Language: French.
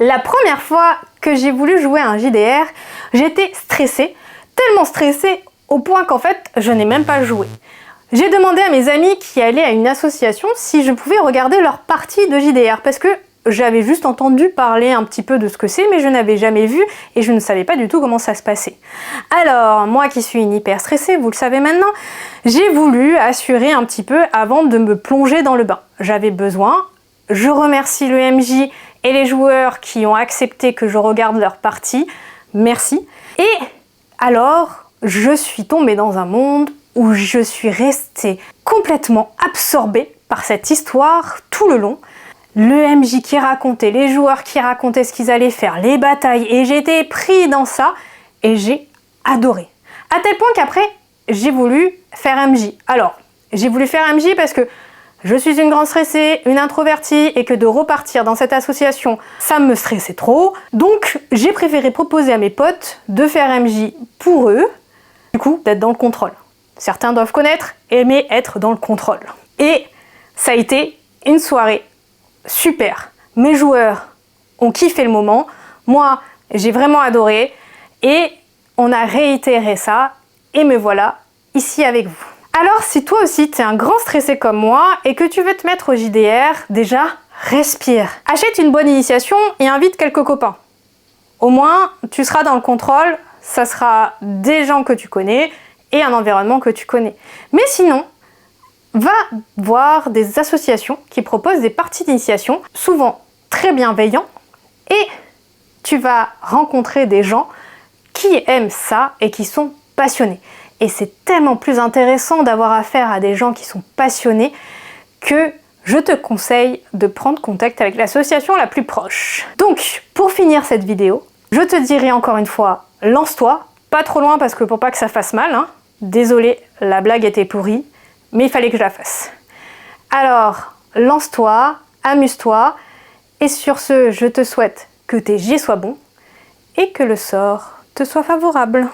La première fois que j'ai voulu jouer à un JDR, j'étais stressée, tellement stressée au point qu'en fait, je n'ai même pas joué. J'ai demandé à mes amis qui allaient à une association si je pouvais regarder leur partie de JDR parce que j'avais juste entendu parler un petit peu de ce que c'est, mais je n'avais jamais vu et je ne savais pas du tout comment ça se passait. Alors, moi qui suis une hyper stressée, vous le savez maintenant, j'ai voulu assurer un petit peu avant de me plonger dans le bain. J'avais besoin, je remercie le MJ et les joueurs qui ont accepté que je regarde leur partie, merci. Et alors, je suis tombée dans un monde où je suis restée complètement absorbée par cette histoire tout le long. Le MJ qui racontait, les joueurs qui racontaient ce qu'ils allaient faire, les batailles, et j'étais pris dans ça et j'ai adoré. À tel point qu'après, j'ai voulu faire MJ. Alors, j'ai voulu faire MJ parce que je suis une grande stressée, une introvertie, et que de repartir dans cette association, ça me stressait trop. Donc, j'ai préféré proposer à mes potes de faire MJ pour eux, du coup, d'être dans le contrôle. Certains doivent connaître, aimer être dans le contrôle. Et ça a été une soirée super. Mes joueurs ont kiffé le moment. Moi, j'ai vraiment adoré. Et on a réitéré ça. Et me voilà ici avec vous. Alors, si toi aussi, tu es un grand stressé comme moi et que tu veux te mettre au JDR, déjà, respire. Achète une bonne initiation et invite quelques copains. Au moins, tu seras dans le contrôle. Ça sera des gens que tu connais et un environnement que tu connais. Mais sinon, va voir des associations qui proposent des parties d'initiation, souvent très bienveillants, et tu vas rencontrer des gens qui aiment ça et qui sont passionnés. Et c'est tellement plus intéressant d'avoir affaire à des gens qui sont passionnés que je te conseille de prendre contact avec l'association la plus proche. Donc, pour finir cette vidéo, je te dirai encore une fois, lance-toi, pas trop loin parce que pour pas que ça fasse mal, hein. Désolée, la blague était pourrie, mais il fallait que je la fasse. Alors, lance-toi, amuse-toi, et sur ce, je te souhaite que tes jets soient bons et que le sort te soit favorable.